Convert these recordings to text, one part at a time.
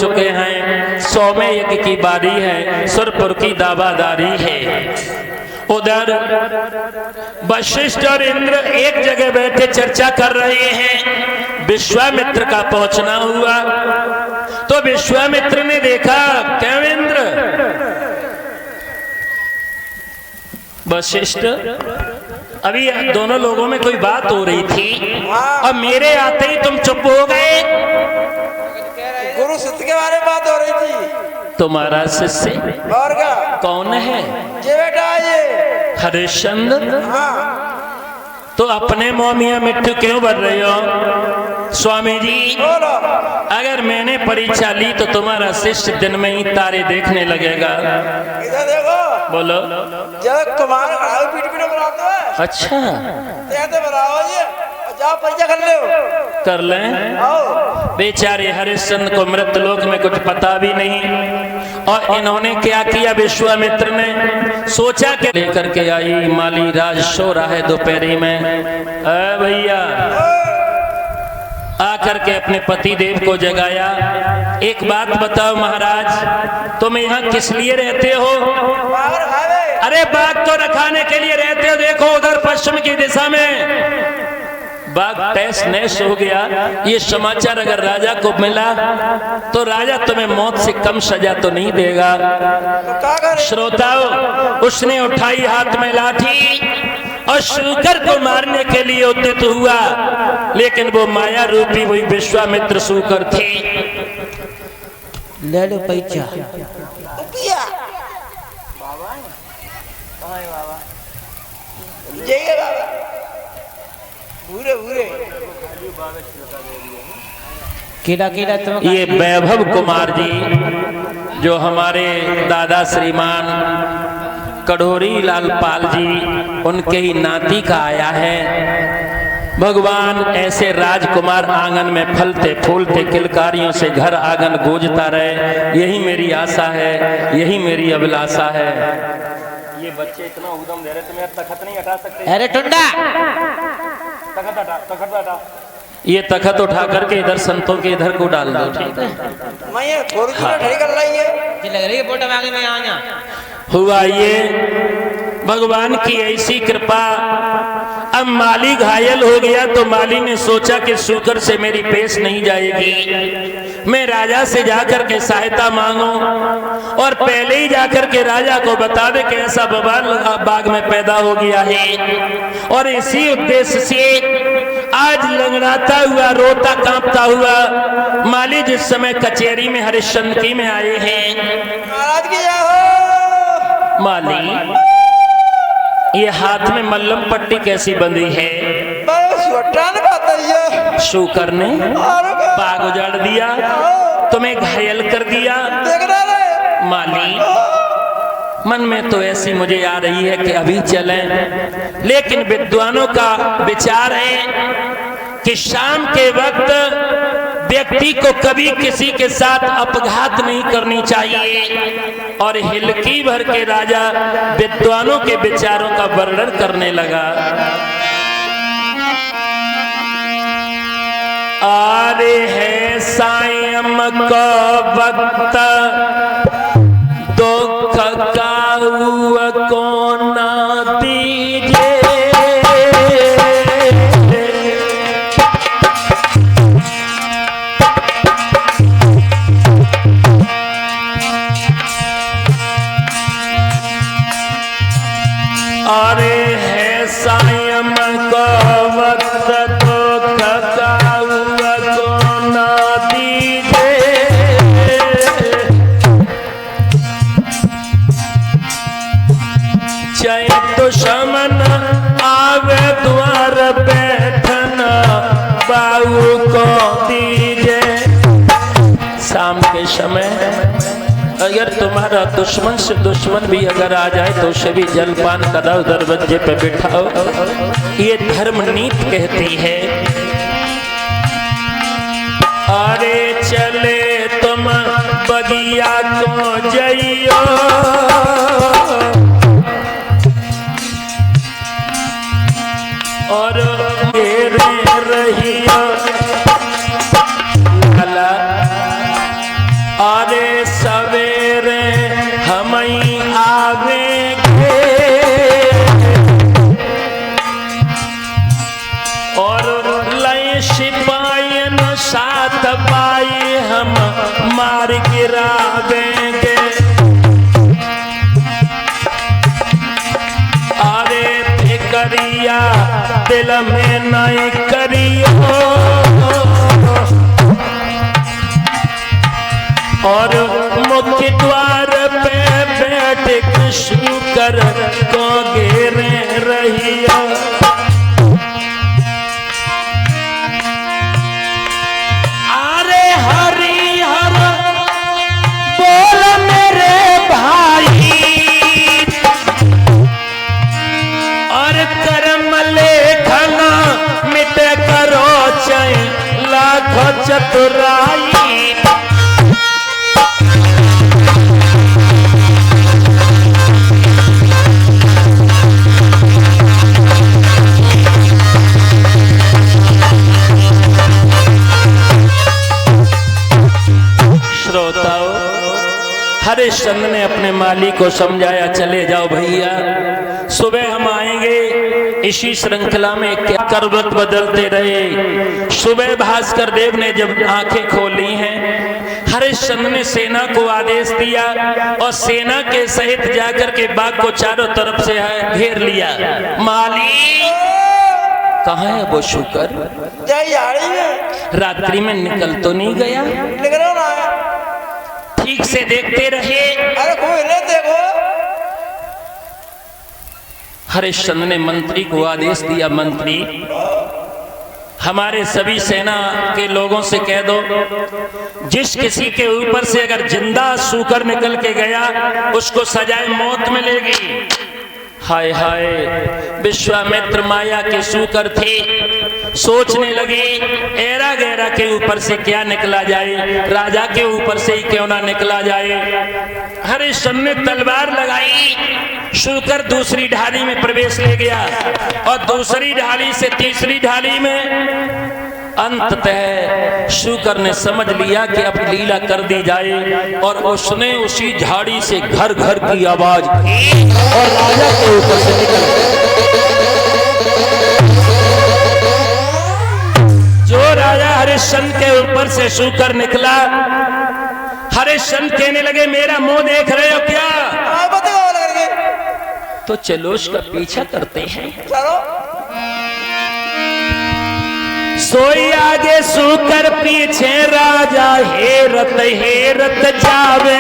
चुके हैं। 100वें यज्ञ की बारी है, सुरपुर की दावादारी है। उधर वशिष्ठ और इंद्र एक जगह बैठे चर्चा कर रहे हैं। विश्वामित्र का पहुंचना हुआ तो विश्वामित्र ने देखा, क्यों इंद्र? वशिष्ठ, अभी दोनों लोगों में कोई बात हो रही थी और मेरे आते ही तुम चुप हो गए। गुरु शिष्य के बारे में बात हो रही थी। तुम्हारा शिष्य और क्या? कौन है? ये बेटा ये हरिश्चंद्र। हाँ। तो अपने मुंह मियां मिट्टू क्यों बन रहे हो? स्वामी जी, बोलो। अगर मैंने परीक्षा ली तो तुम्हारा शिष्य दिन में ही तारे देखने लगेगा। इधर देखो। बोलो। जब कुमार पीठ पीठ बनाते हैं। अच्छा, ऐसे बनाओ ये, जाओ परीक्षा कर ले। कर लें। आओ। बेचारे हरिश्चंद्र को मृतलोक में कुछ पता भी नहीं, और इन्होंने क्या किया? विश्वामित्र ने सोचा कि लेकर के आई माली राज सो रहा है दोपहरी में। भैया आकर के अपने पति देव को जगाया। एक बात बताओ महाराज, तुम यहाँ किस लिए रहते हो? अरे बाघ तो रखाने के लिए रहते हो। देखो उधर पश्चिम की दिशा में बाघ तैस नैस हो गया। ये समाचार अगर राजा को मिला तो राजा तुम्हें मौत से कम सजा तो नहीं देगा। श्रोताओ, उसने उठाई हाथ में लाठी और शूकर को मारने के लिए उद्यत हुआ, लेकिन वो माया रूपी वही विश्वामित्र शूकर थी। ले लो पैसा। ये वैभव कुमार जी जो हमारे दादा श्रीमान कढ़ोरी लाल पाल जी, उनके ही नाती का आया है। भगवान ऐसे राजकुमार आंगन में फलते फूलते किलकारियों से घर आंगन गूंजता रहे, यही मेरी आशा है, यही मेरी अभिलाषा है। ये बच्चे इतना उद्यम दे रहे, तुम्हें तखत नहीं हटा सकते? अरे टुंडा, तखत हटा। ये तखत उठा करके इधर संतों के इधर को डाल दो, ठीक है? मैं ये कर रही है। हुआ ये भगवान की ऐसी कृपा। अब माली घायल हो गया तो माली ने सोचा कि शूकर से मेरी पेश नहीं जाएगी, मैं राजा से जाकर के सहायता मांगू और पहले ही जाकर के राजा को बता दे कि ऐसा बवाल बाग में पैदा हो गया है। और इसी उद्देश्य से आज लंगड़ाता हुआ, रोता कांपता हुआ माली जिस समय कचहरी में हरिश्चंद्र में आए हैं। महाराज की जय हो। माली, ये हाथ में मल्लम पट्टी कैसी बंधी है? शूकर ने बाग उजाड़ दिया, तुम्हें घायल कर दिया। माली, मन में तो ऐसी मुझे आ रही है कि अभी चलें, लेकिन विद्वानों का विचार है कि शाम के वक्त व्यक्ति को कभी किसी के साथ अपघात नहीं करनी चाहिए। और हिलकी भर के राजा विद्वानों के विचारों का वर्णन करने लगा। आरे है सायं को वक्त, दुख का को ना दीजिए। अरे है सायं को वक्त, दुख का को ना दीजिए। चैत शमन आवे द्वार बैठना, बाऊ को दीजिए। शाम के समय अगर तुम्हारा दुश्मन से दुश्मन भी अगर आ जाए तो उसे भी जलपान कराओ, दरवाजे पे बिठाओ, ये धर्म नीति कहती है। अरे चले तुम बगिया को जइयो, और रहियो। मार गिरा देंगे। अरे फिक्रिया दिल में नहीं करियो, और मुख्य द्वार पे बैठ के शूकर को घेरे रहिया। अरे हरि हर बोल मेरे भाई, और कर्म लेखना मिट करो चाहे लाखों चतुराई। हरिश्चंद्र ने अपने माली को समझाया, चले जाओ भैया, सुबह हम आएंगे। इसी श्रृंखला में क्या करवट बदलते रहे। सुबह भास्कर देव ने जब आंखें खोली हैं, हरिश्चंद्र ने सेना को आदेश दिया और सेना के सहित जाकर के बाग को चारों तरफ से घेर लिया। माली कहाँ है वो शूकर? रात्रि में निकल तो नहीं गया? ठीक से देखते रहे। अरे कोई नहीं देखो। हरिश्चंद्र ने मंत्री को आदेश दिया, मंत्री हमारे सभी सेना के लोगों से कह दो, जिस किसी के ऊपर से अगर जिंदा शूकर निकल के गया उसको सजाए मौत मिलेगी। हाय हाय, विश्वामित्र माया के शूकर थे। सोचने लगे एरा गैरा के ऊपर से क्या निकला जाए, राजा के ऊपर से ही क्यों ना निकला जाए। हरिश्चंद्र ने तलवार लगाई, शूकर दूसरी ढाली में प्रवेश ले गया और दूसरी ढाली से तीसरी ढाली में अंततः शूकर ने समझ लिया कि अब लीला कर दी जाए, और उसने उसी झाड़ी से घर घर की आवाज की और राजा के ऊपर से निकल जो राजा हरिश्चंद्र के ऊपर से शूकर निकला। हरिश्चंद्र कहने लगे, मेरा मुंह देख रहे हो क्या? तो चलो उसका पीछा करते हैं। सोई आगे शूकर पीछे राजा हेरत हेरत जावे।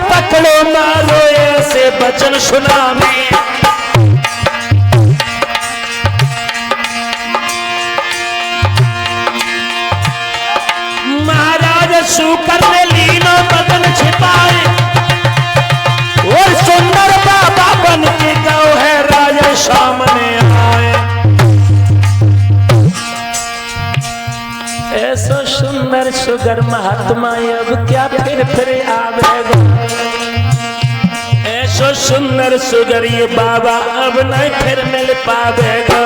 पकड़ो मारो ऐसे बचन सुना में। महाराज शूकर ने लीनो बदन छिपाए और सुंदर बाबा बन के गौ है राजा सामने आए। ऐसा सुंदर सुगर महात्मा अब क्या फिर आवेगा। ऐसा सुंदर सुगर ये बाबा अब नहीं फिर मिल पावेगा।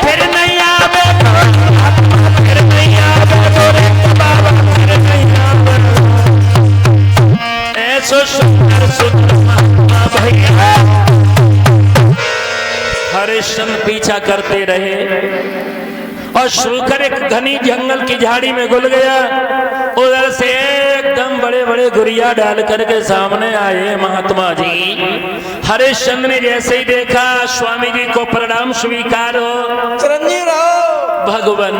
फिर नहीं आवेगा, फिर नहीं आवेगा बाबा, फिर नहीं आवेगा। ऐसा सुंदर सुंदर महात्मा भैया। हरिश्चंद्र पीछा करते रहे और शूकर एक घनी जंगल की झाड़ी में घुल गया। उधर से एकदम बड़े बड़े गुरिया डाल करके सामने आए महात्मा जी। हरिश्चंद्र ने जैसे ही देखा, स्वामी जी को प्रणाम स्वीकार हो। चिरंजीव रहो भगवान,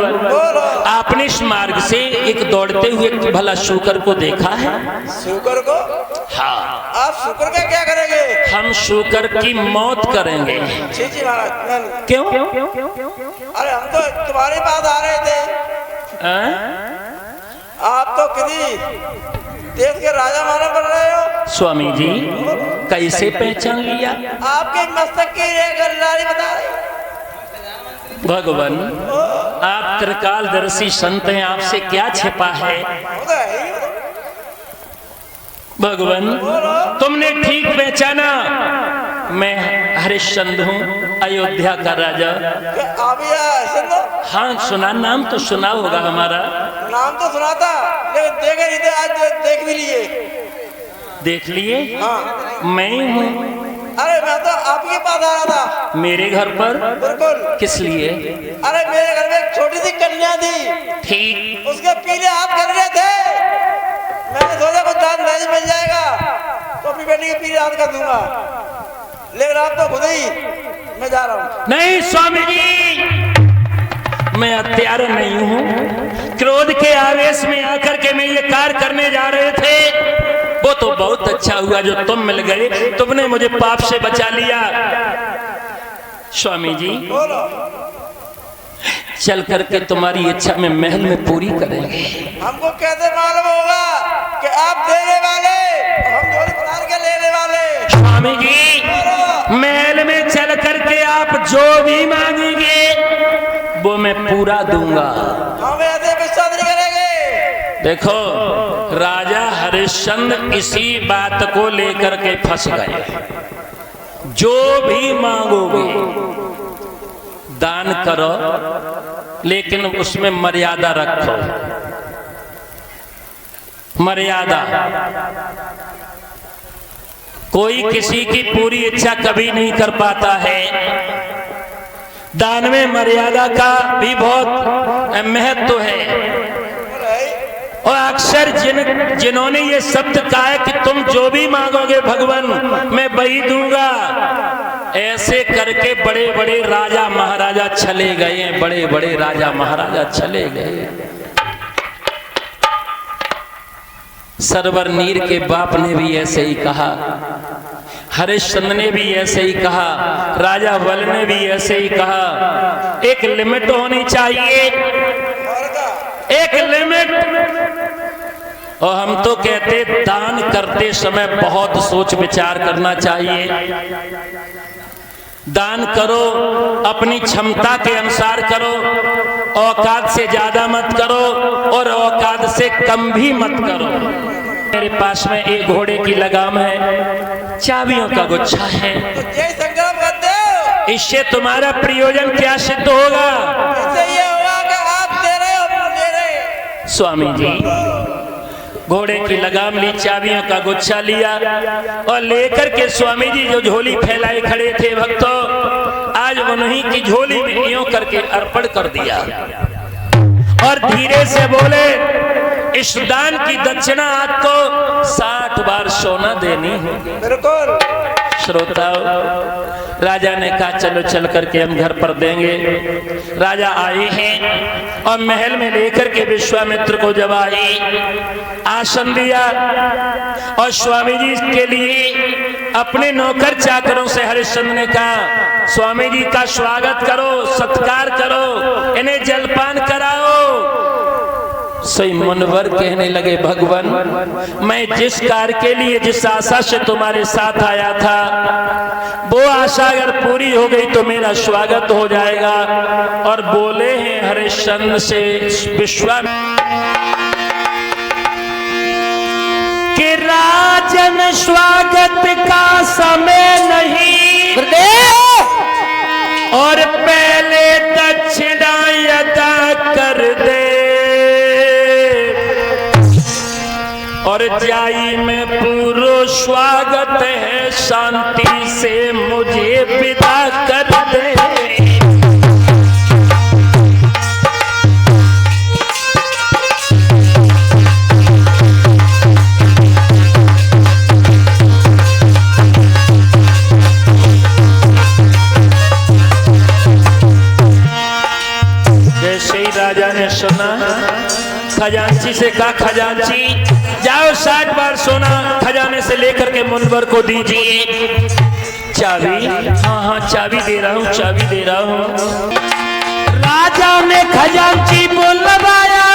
आपने इस मार्ग से एक दौड़ते हुए भला शूकर को देखा है? शूकर को? हाँ। आप शूकर का क्या करेंगे? हम शूकर की मौत करेंगे। जी महाराज। क्यों? अरे हम तो तुम्हारे पास आ रहे थे। आप तो किसी देश के राजा माने बन रहे हो। स्वामी जी कैसे पहचान लिया? आपके मस्तक की गल्लारी बता रही। भगवान, आप त्रिकालदर्शी संत हैं, आपसे क्या छिपा है? भगवान, तुमने ठीक पहचाना, मैं हरिश्चंद्र हूँ, अयोध्या का राजा। आप ही हरिश्चंद्र? हाँ सुना, नाम तो सुना होगा हमारा। नाम तो सुना था लेकिन देखे नहीं थे, आज देख भी लिए। देख लिए? हाँ मैं हूँ। अरे मैं तो आपके पास आ रहा था। मेरे घर पर? बिल्कुल। किस लिए? अरे मेरे घर में एक छोटी सी कन्या थी, ठीक। उसके पीले हाथ कर रहे थे। मैंने सोचा कुछ दान दहेज मिल जाएगा तो अपनी बेटी के पीले हाथ कर दूंगा, लेकिन आप तो खुद ही, मैं जा रहा हूँ। नहीं स्वामी जी, मैं हत्यारा नहीं हूँ। क्रोध के आवेश में आकर के मैं ये कार्य करने जा रहे थे, वो तो बहुत अच्छा हुआ जो तुम मिल गए, तुमने मुझे पाप से बचा लिया। स्वामी जी बोलो। चल करके तुम्हारी इच्छा में महल में पूरी करेंगे। हमको कैसे मालूम होगा कि आप देने वाले, हम झोली पधार के लेने वाले? स्वामी जी महल में चल करके आप जो भी मांगेंगे वो मैं पूरा दूंगा। हम ऐसे विश्वास नहीं करेंगे। देखो राजा हरिश्चंद्र इसी बात को लेकर के फंस गए। जो भी मांगोगे दान करो, लेकिन उसमें मर्यादा रखो। मर्यादा, कोई किसी की पूरी इच्छा कभी नहीं कर पाता है। दान में मर्यादा का भी बहुत महत्व है। और अक्सर जिन्होंने ये शब्द कहा है कि तुम जो भी मांगोगे भगवान मैं वही दूंगा, ऐसे करके बड़े बड़े राजा महाराजा चले गए हैं। बड़े बड़े राजा महाराजा चले गए। सरवर नीर के बाप ने भी ऐसे ही कहा, हरिश्चंद्र ने भी ऐसे ही कहा, राजा बल ने भी ऐसे ही कहा। एक लिमिट होनी चाहिए, एक लिमिट। और हम तो कहते दान करते समय बहुत सोच विचार करना चाहिए। दान करो, अपनी क्षमता के अनुसार करो, औकात से ज्यादा मत करो और औकात से कम भी मत करो। मेरे पास में एक घोड़े की लगाम है, चाबियों का गुच्छा है। जय संग्राम करते हो, इससे तुम्हारा प्रयोजन क्या सिद्ध होगा? इससे ये होगा कि आप दे रहे हो, हम ले रहे हैं। स्वामी जी घोड़े की लगाम ली, चाबियों का गुच्छा लिया और लेकर के स्वामी जी जो झोली फैलाए खड़े थे भक्तों, आज उन्हीं की झोली में यूं करके अर्पण कर दिया और धीरे से बोले, इस दान की दक्षिणा आपको 60 बार सोना देनी है। बिल्कुल। श्रोताओ राजा ने कहा चलो चल करके हम घर पर देंगे। राजा आए हैं और महल में लेकर के विश्वामित्र को जब आए, आसन दिया और स्वामी जी के लिए अपने नौकर चाकरों से हरिश्चंद्र ने कहा स्वामी जी का स्वागत करो, सत्कार करो, इन्हें जलपान कराओ। सही मुनवर कहने लगे, भगवान मैं जिस कार्य के लिए जिस आशा से तुम्हारे साथ आया था वो आशा अगर पूरी हो गई तो मेरा स्वागत हो जाएगा। और बोले हैं हरिश्चंद्र से विश्वामित्र कि राजन स्वागत का समय नहीं और पहले दक्षिणा अदा कर दे और जाई में पूरा स्वागत है, शांति से मुझे विदा कर दे। जैसे ही राजा ने सुना, खजांची से कहा खजांची जाओ 60 बार सोना खजाने से लेकर के मुनवर को दीजिए। चाबी? हाँ हाँ चाबी दे रहा हूँ, चाबी दे रहा हूँ। राजा ने खजांची बुलवाया,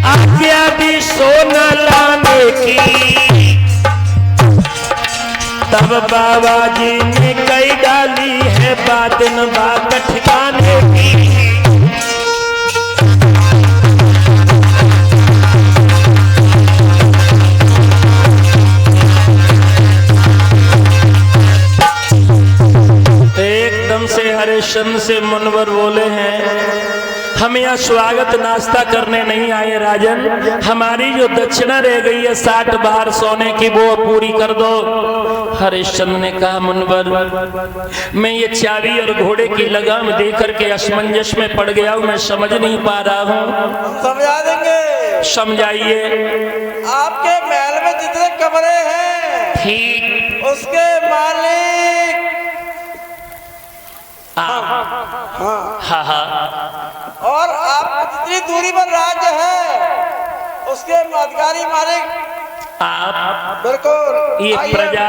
आज्ञा दी सोना लाने की। तब बाबा जी ने कई डाली है बात न बात ठिकाने की। हरिश्चंद्र से मुनवर बोले हैं हम यहाँ स्वागत नाश्ता करने नहीं आए राजन, हमारी जो दक्षिणा रह गई है 60 बार सोने की वो पूरी कर दो। हरिश्चंद्र ने कहा मुनवर मैं ये चाबी और घोड़े की लगाम देकर के असमंजस में पड़ गया हूँ, मैं समझ नहीं पा रहा हूँ। समझा देंगे। समझाइए। आपके महल में जितने कमरे हैं ठीक उसके मालिक हाँ हाँ और आप जितनी दूरी पर राज्य है उसके अधिकारी मालिक आप बिल्कुल। ये आइए। प्रजा,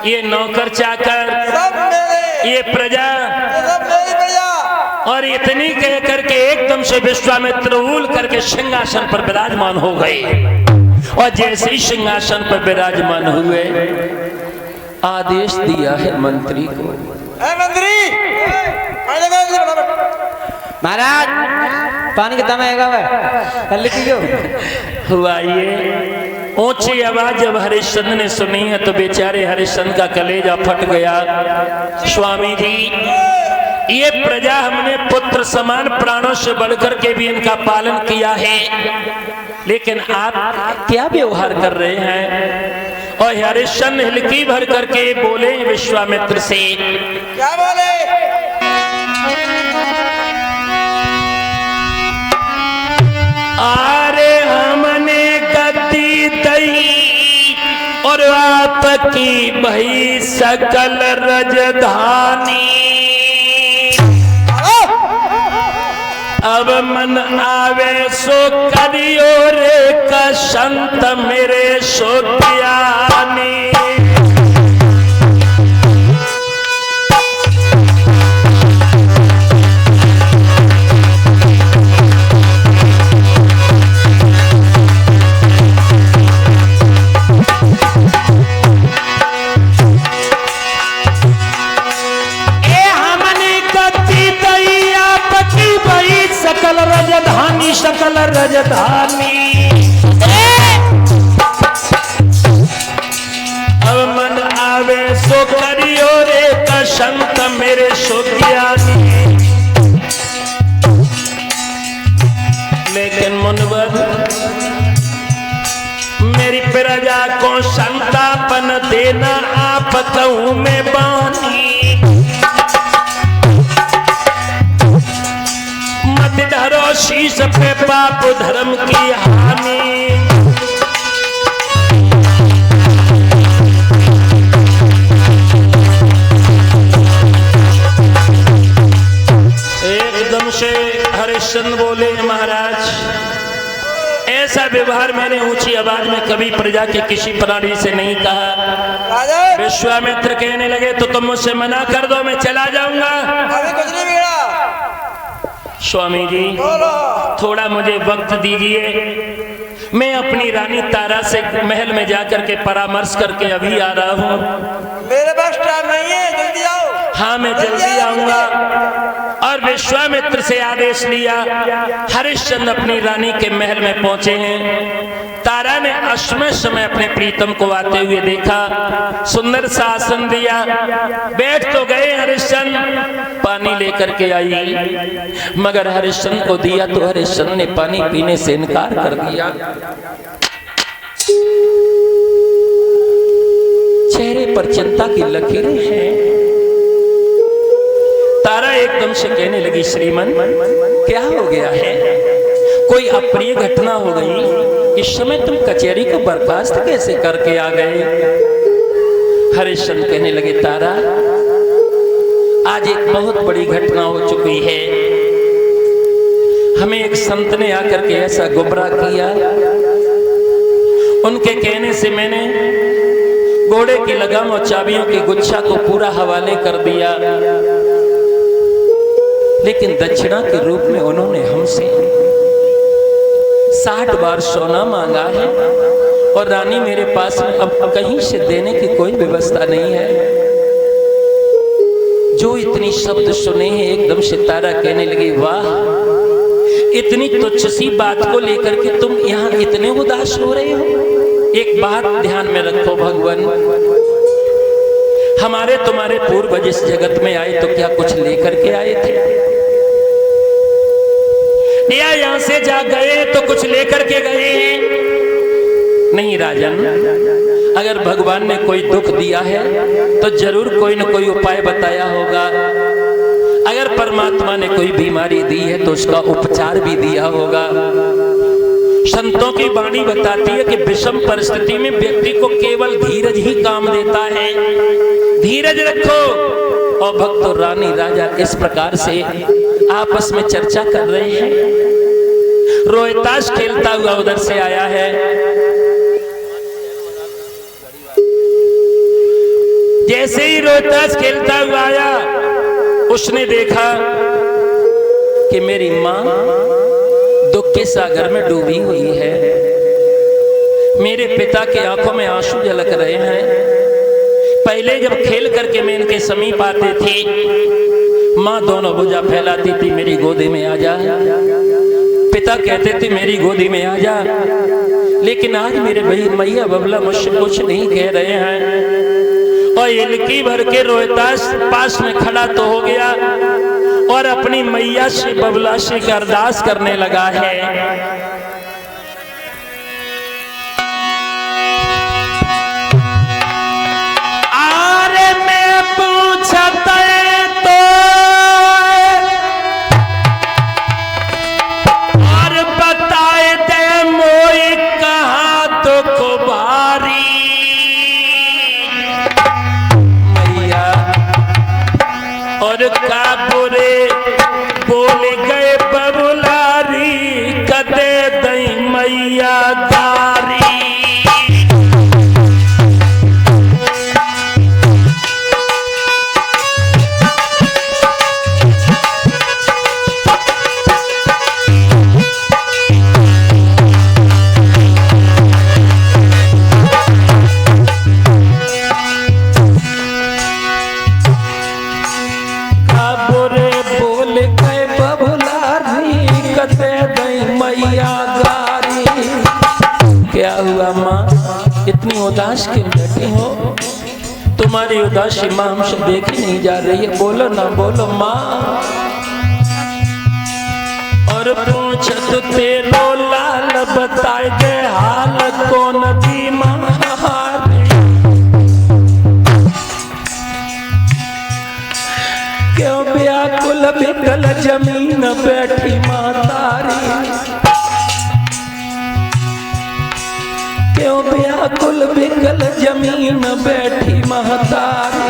ये नौकर चाकर, सब मेरे, ये प्रजा, ये सब मेरी प्रजा। और इतनी कह करके एकदम से विश्वामित्र उल करके सिंहासन पर विराजमान हो गए। और जैसे ही सिंहासन पर विराजमान हुए आदेश दिया है मंत्री को। मंत्री महाराज पानी कितना महंगा है लिखी जो हुआ ये ऊंची आवाज जब हरिश्चंद्र ने सुनी है तो बेचारे हरिश्चंद्र का कलेजा फट गया। स्वामी जी ये प्रजा हमने पुत्र समान प्राणों से बढ़कर के भी इनका पालन किया है, लेकिन आप क्या व्यवहार कर रहे हैं? और हरिश्चंद्र हिलकी भर करके बोले विश्वामित्र से। क्या बोले? अरे हमने गद्दी दई और आपकी भई सकल राजधानी, अब मन आवे सो करियो रे का संत मेरे सोतियानी। सकल राजधानी सकल राजधानी, अब मन आवे सो करियो रे का संत मेरे सोतियानी। लेकिन मुनवर मेरी प्रजा को संतापन देना आप कहूँ में बानी। धरो शीश पे पाप धर्म की हानि, एकदम से हरिश्चंद्र बोले महाराज ऐसा व्यवहार मैंने ऊंची आवाज में कभी प्रजा के किसी प्राणी से नहीं कहा। विश्वामित्र कहने लगे तो तुम मुझसे मना कर दो, मैं चला जाऊंगा। अभी कुछ नहीं बिगड़ा। स्वामी जी थोड़ा मुझे वक्त दीजिए, मैं अपनी रानी तारा से महल में जाकर के परामर्श करके अभी आ रहा हूँ। मेरे पास टाइम नहीं है, जल्दी आओ। हाँ मैं जल्दी आऊंगा। और विश्वामित्र से आदेश लिया। हरिश्चंद्र अपनी रानी के महल में पहुंचे हैं। तारा ने अश्वमेध समय अपने प्रीतम को आते हुए देखा, सुंदर सा आसन दिया, बैठ तो गए हरिश्चंद्र, पानी लेकर के आई, मगर हरिश्चंद्र को दिया तो हरिश्चंद्र ने पानी पीने से इनकार कर दिया। चेहरे पर चिंता की लकीरें हैं। तारा एकदम से कहने लगी श्रीमन क्या हो गया है? कोई अप्रिय घटना हो गई? इस समय तुम कचहरी को बर्खास्त कैसे करके आ गए? हरिश्चंद्र कहने लगे तारा आज एक बहुत बड़ी घटना हो चुकी है। हमें एक संत ने आकर के ऐसा गुमराह किया, उनके कहने से मैंने घोड़े की लगाम और चाबियों की गुच्छा को पूरा हवाले कर दिया, लेकिन दक्षिणा के रूप में उन्होंने हमसे 60 बार सोना मांगा है और रानी मेरे पास में अब कहीं से देने की कोई व्यवस्था नहीं है। जो इतनी शब्द सुने हैं एकदम से तारा कहने लगी वाह, इतनी तुच्छ सी बात को लेकर के तुम यहाँ इतने उदास हो रहे हो। एक बात ध्यान में रखो भगवान, हमारे तुम्हारे पूर्वज इस जगत में आए तो क्या कुछ लेकर के आए थे, या यहां से जा गए तो कुछ लेकर के गए हैं? नहीं राजन, अगर भगवान ने कोई दुख दिया है तो जरूर कोई न कोई उपाय बताया होगा। अगर परमात्मा ने कोई बीमारी दी है तो उसका उपचार भी दिया होगा। संतों की वाणी बताती है कि विषम परिस्थिति में व्यक्ति को केवल धीरज ही काम देता है। धीरज रखो। और भक्त और रानी राजा इस प्रकार से आपस में चर्चा कर रहे हैं। रोहिताश खेलता हुआ उधर से आया है। जैसे ही रोहिताश खेलता हुआ आया, उसने देखा कि मेरी मां दुख के सागर में डूबी हुई है। मेरे पिता के आंखों में आंसू झलक रहे हैं। पहले जब खेल करके मैं इनके समीप आते थे, माँ दोनों भुजा फैलाती थी, मेरी गोदी में आ जा। पिता कहते थे मेरी गोदी में आ जा। लेकिन आज मेरे भाई मैया बबला मुझसे कुछ नहीं कह रहे हैं। और इलकी भर के रोहिताश पास में खड़ा तो हो गया और अपनी मैया से बबला से अरदास करने लगा है। इतनी उदास क्यों बैठी हो? तुम्हारी उदासी माँ हमसे देखी नहीं जा रही है। बोलो ना, बोलो माँ। और पूछत तेरो लाल बताए दे हाल कौन दी महारी। क्यों व्याकुल विकल जमीन बैठी माँ तारी। क्यों व्याकुल विकल जमीन बैठी महतारी।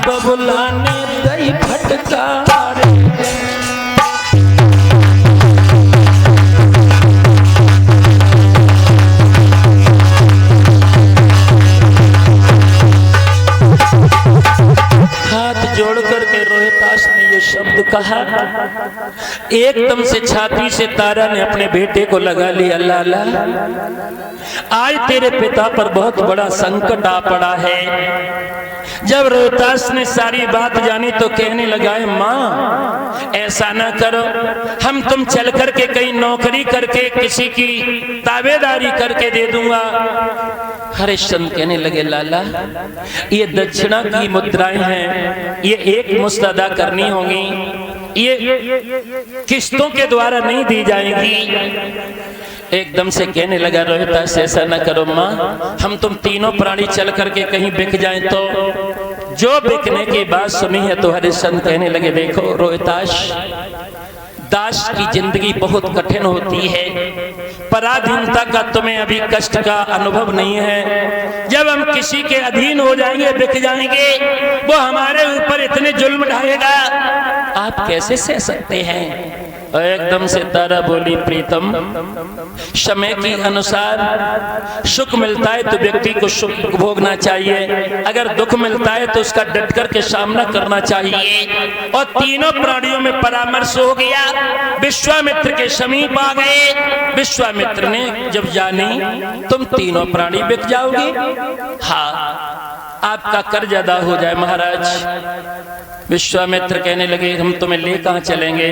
बबुला ने दई फटकार। हाथ जोड़ करके रोहिताश ने ये शब्द कहा। एकदम से छाती से तारा ने अपने बेटे को लगा लिया। लाला, आज तेरे पिता पर बहुत बड़ा संकट आ पड़ा है। जब रोहिताश ने सारी बात जानी तो कहने लगा, माँ ऐसा ना करो, हम तुम चल करके कहीं नौकरी करके किसी की ताबेदारी करके दे दूंगा। हरिश्चंद्र कहने लगे, लाला ये दक्षिणा की मुद्राएं हैं, ये एक मुश्त अदा करनी होगी, ये किस्तों के द्वारा नहीं दी जाएंगी। एकदम से कहने लगा, रोहिताश ऐसा न करो माँ, हम तुम तीनों प्राणी चल करके कहीं बिक जाएं तो। जो बिकने की बात सुनी है तो हरिश्चंद्र कहने लगे, देखो रोहिताश, दास की जिंदगी बहुत कठिन होती है। पराधीनता का तुम्हें अभी कष्ट का अनुभव नहीं है। जब हम किसी के अधीन हो जाएंगे, बिक जाएंगे, वो हमारे ऊपर इतने जुल्म ढाएगा, आप कैसे सह सकते हैं। एकदम से तारा बोली, प्रीतम समय के अनुसार सुख मिलता है तो व्यक्ति को सुख भोगना चाहिए, अगर दुख मिलता है तो उसका डट कर के सामना करना चाहिए। और तीनों प्राणियों में परामर्श हो गया, विश्वामित्र के समीप आ गए। विश्वामित्र ने जब जानी तुम तीनों प्राणी बिक जाओगे, हाँ आपका कर्ज अदा हो जाए महाराज। विश्वामित्र कहने लगे हम तुम्हें ले कहाँ चलेंगे।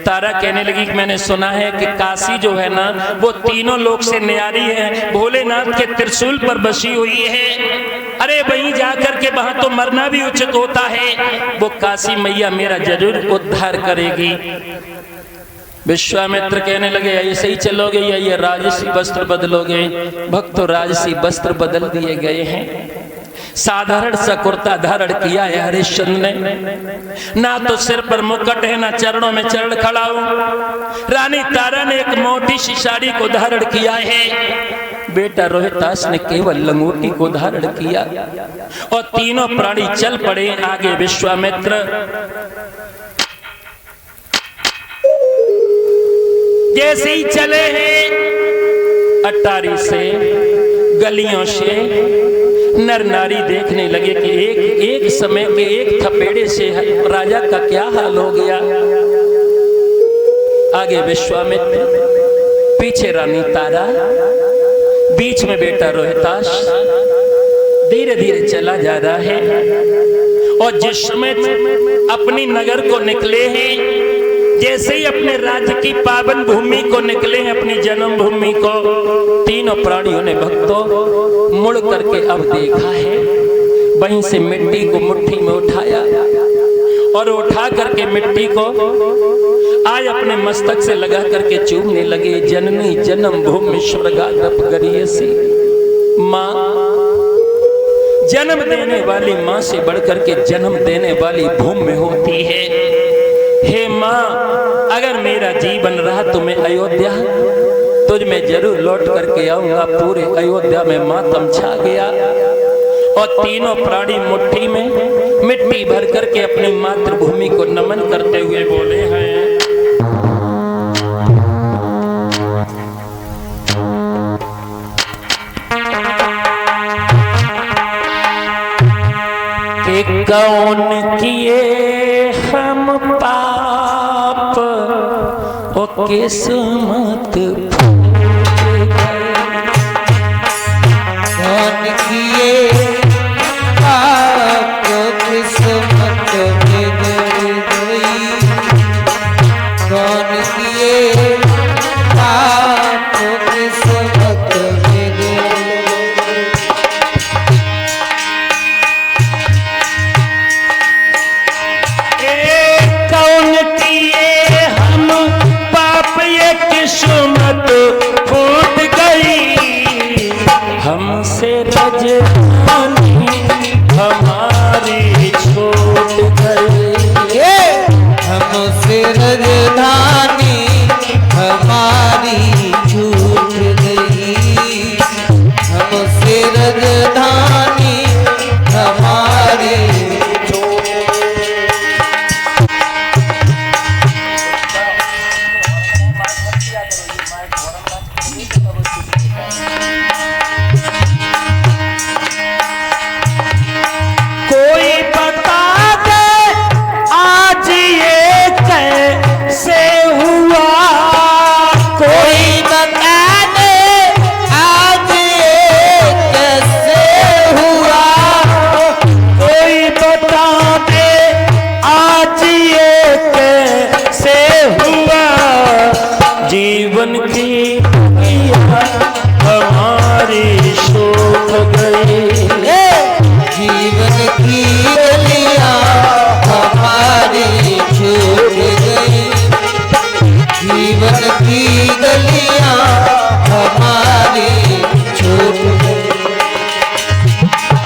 तारा कहने लगी कि मैंने सुना है कि काशी जो है ना वो तीनों लोक से न्यारी है, भोलेनाथ के त्रिशूल पर बसी हुई है। अरे वहीं जाकर के वहां तो मरना भी उचित होता है, वो काशी मैया मेरा जरूर उद्धार करेगी। विश्वामित्र कहने लगे ऐसे ही चलोगे या ये राजसी वस्त्र बदलोगे। भक्त राजसी वस्त्र बदल दिए गए हैं, साधारण सा कुर्ता धारण किया है हरिश्चंद्र ने, ना तो सिर पर मुकुट है ना चरणों में चरण खड़ा हूं। रानी तारा ने एक मोटी सी साड़ी को धारण किया है, बेटा रोहितास ने केवल लंगोटी को धारण किया। और तीनों प्राणी चल पड़े आगे। विश्वामित्र जैसे ही चले हैं, अटारी से गलियों से नर नारी देखने लगे कि एक समय के एक थपेड़े से राजा का क्या हाल हो गया। आगे विश्वामित्र, पीछे रानी तारा, बीच में बेटा रोहितास धीरे धीरे चला जा रहा है। और जिस समय अपनी नगर को निकले हैं, जैसे ही अपने राज्य की पावन भूमि को निकले हैं, अपनी जन्मभूमि को, तीनों प्राणियों ने भक्तों मुड़ करके अब देखा है। वहीं से मिट्टी को मुट्ठी में उठाया और उठा करके मिट्टी को आज अपने मस्तक से लगा करके चूमने लगे। जननी जन्म भूमि स्वर्गादप गरियसी, माँ जन्म देने वाली माँ से बढ़कर के जन्म देने वाली भूमि होती है। हे माँ, अगर मेरा जीवन रहा तो मैं अयोध्या तुझ में जरूर लौट करके आऊंगा। पूरे अयोध्या में मातम छा गया। और तीनों प्राणी मुट्ठी में मिट्टी भर करके अपनी मातृभूमि को नमन करते हुए बोले हैं, कि कौन किए हम पाप ओ किस्मत कौन किए पाप किस्मत बिगड़ गई, कौन किए पाप किस्मत बिगड़ गई। कौन किए हम पाप ये किस्मत फूट गई, हमसे रजनी हमारी छूट गई। हमसे राजधानी हमारी छूट गई, हमसे राजधानी हमारी छूट कोई बता दे आज ये कैसे हुआ, कोई बता दे आज ये कैसे हुआ, कोई बता दे आज ये कैसे हुआ। जीवन की हमारी सूख गई, जीवन की गलियां हमारी छूट गई, जीवन की गलियां हमारी छूट गई।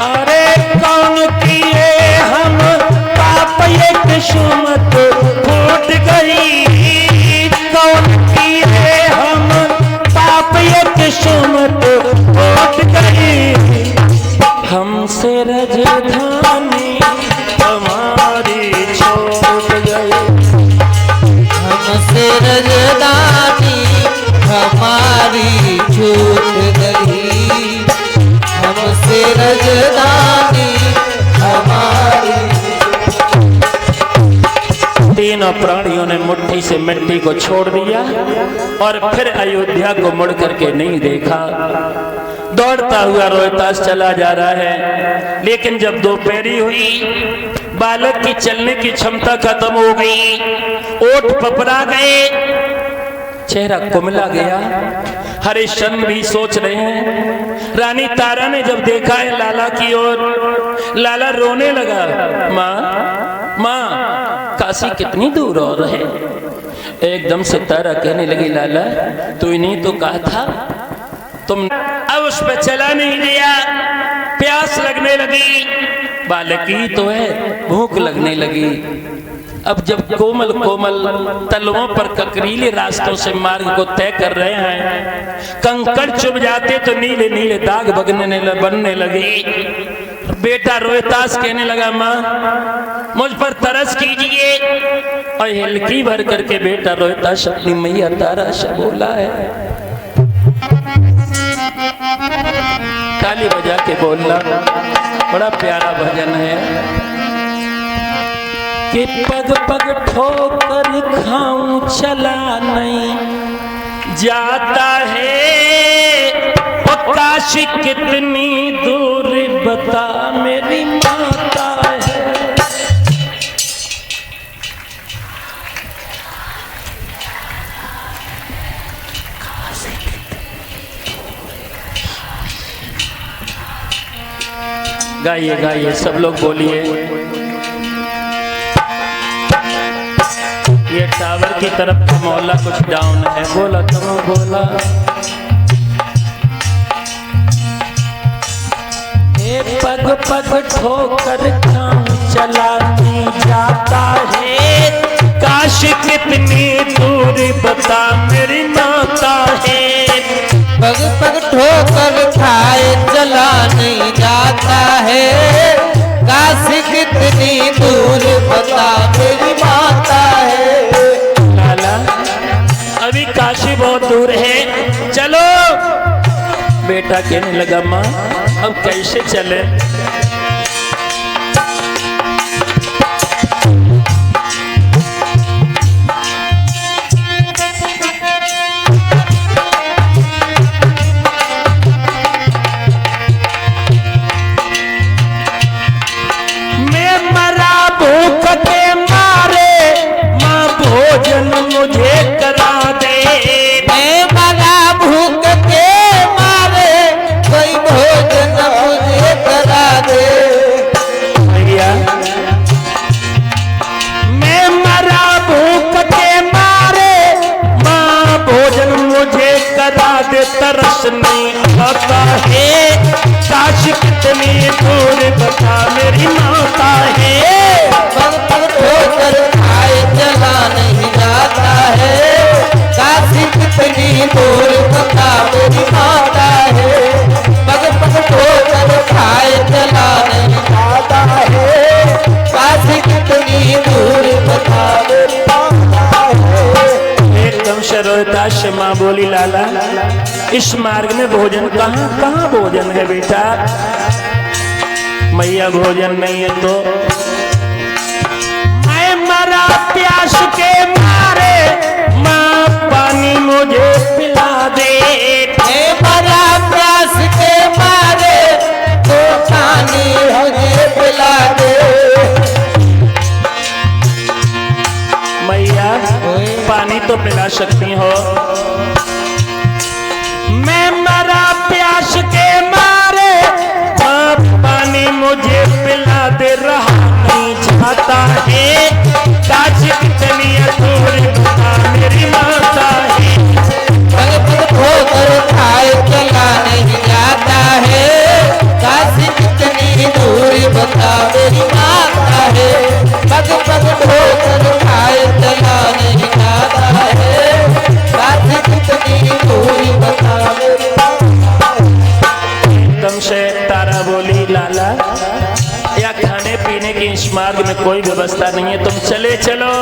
अरे कौन किए हम पाप ये किस्मत फूट गई, कौन किए हम पाप ये किस्मत फूट गई। हमसे राजधानी हमारी छूट गई, हमसे तुमसे रजदानी हमारी। तीनों प्राणियों ने मुट्ठी से मिट्टी को छोड़ दिया और फिर अयोध्या को मुड़ करके नहीं देखा। दौड़ता हुआ रोहतास चला जा रहा है, लेकिन जब दोपहरी हुई बालक की चलने की क्षमता खत्म हो गई, ओठ पपड़ा गए, चेहरा कुमला गया। हरिश्चंद्र भी सोच रहे हैं। रानी तारा ने जब देखा है लाला की ओर, लाला रोने लगा। माँ माँ, काशी कितनी दूर और है? एकदम से तारा कहने लगी, लाला तू नहीं तो कहा था तुम, अब उस पर चला नहीं दिया। प्यास लगने लगी, बालक ही तो है, भूख लगने लगी। अब जब कोमल कोमल तलवों पर ककरीले रास्तों से मार्ग को तय कर रहे हैं, कंकड़ चुभ जाते तो नीले नीले दाग बनने लगे। बेटा रोहतास कहने लगा, माँ मुझ पर तरस कीजिए। और हिलकी भर करके बेटा रोहतास अपनी मैया तारा से बोला है, ताली बजा के बोलना। बड़ा प्यारा भजन है कि पग पग ठोकर खाऊं चला नहीं जाता है, और काशी कितनी दूर बता मेरी माता है। गाइए गाइए, सब लोग बोलिए। ये टावर की तरफ का मोहल्ला कुछ डाउन है, बोला तुम बोला। पग पग ठोकर खाऊं चला नहीं जाता है, काशी कितनी दूर बता मेरी माता है। पग पग ठोकर खाए चला नहीं जाता है, काशी कितनी दूर बता मेरी माता है। लाला अभी काशी बहुत दूर है, चलो। बेटा कहने लगा, माँ अब कैसे चले? मैं मरा भूख के मारे, माँ भोजन मुझे करा दे। मैं मरा भूख के मारे, कोई भोजन मुझे करा दे। भैया मैं मरा भूख के मारे, माँ भोजन मुझे करा दे। तरस नहीं आता है, काशी कितनी दूर बता मेरी माता है। पग पग ठोकर खाए चला नहीं जाता है, काशी कितनी दूर बता मेरी माता है। पग पग ठोकर खाए चला नहीं जाता है, काशी कितनी दूर बता मेरी माता है। एकदम से रोहतास से माँ बोली, लाला इस मार्ग में भोजन कहाँ कहाँ भोजन है बेटा? मैया भोजन नहीं है तो मैं मरा प्यास के मारे, माँ पानी मुझे पिला दे। मैं मरा प्यास के मारे, तो पानी मुझे पिला दे। मैया पानी तो पिला सकती हो। मैं मरा प्यास के मारे, माँ पानी मुझे पिला दे। रहा नहीं जाता है, काशी कितनी दूर बता मेरी माता है। पग पग ठोकर खाए चला नहीं जाता है, काशी कितनी दूर बता मेरी माता है। पग पग ठोकर खाए चला नहीं जाता है, काशी कितनी दूर बता मेरी माता है। एकदम से तारा बोली, लाला या खाने पीने की इस मार्ग में कोई व्यवस्था नहीं है, तुम चले चलो।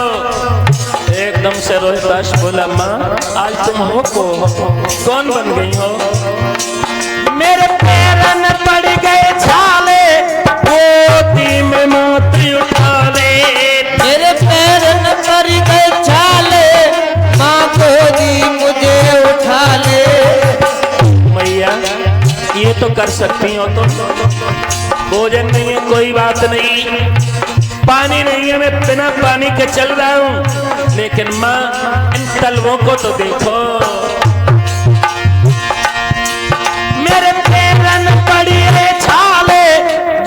एकदम से रोहतास बोला, माँ आज तुम हो कौन बन गई हो? मेरे पैरन पड़ सकती हो तो। भोजन नहीं है कोई बात नहीं, पानी नहीं है, मैं बिना पानी के चल रहा हूं, लेकिन माँ इन तलवों को तो देखो। मेरे पैरन पड़ी रे छाले,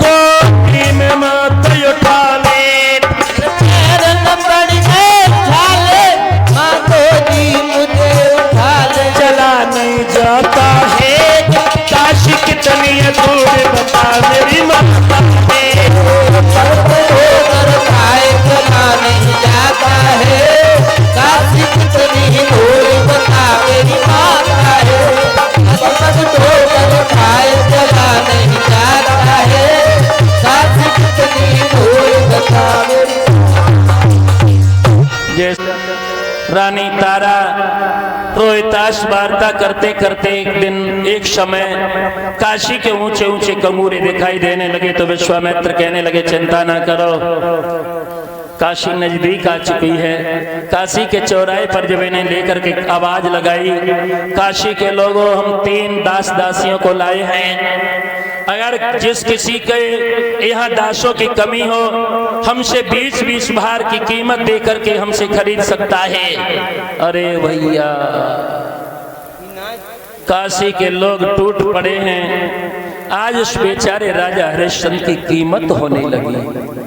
गोदी में मत उठा ले। पैरन पड़ी रे छाले, माँ गोदी मुझे उठा ले। चला नहीं जाता है काशी कितनी है दूर, बता मेरी माता है। खाए चला नहीं जाता है, काशी कितनी दूर, बता मेरी माता है। खाए चला नहीं जाता है, काशी कितनी दूर, बता मेरी। जैसे रानी तारा रोहिताश वार्ता करते करते एक दिन एक समय काशी के ऊंचे ऊंचे कंगूरे दिखाई देने लगे, तो विश्वामित्र कहने लगे चिंता ना करो, काशी नजदीक आ चुकी है। काशी के चौराहे पर जब इन्हें लेकर के आवाज लगाई, काशी के लोगों हम 3 दास दासियों को लाए हैं, अगर जिस किसी के यहाँ दासों की कमी हो हमसे 20-20 भार की कीमत दे करके हमसे खरीद सकता है। अरे भैया काशी के लोग टूट पड़े हैं, आज उस बेचारे राजा हरिश्चंद्र की कीमत होने लगी।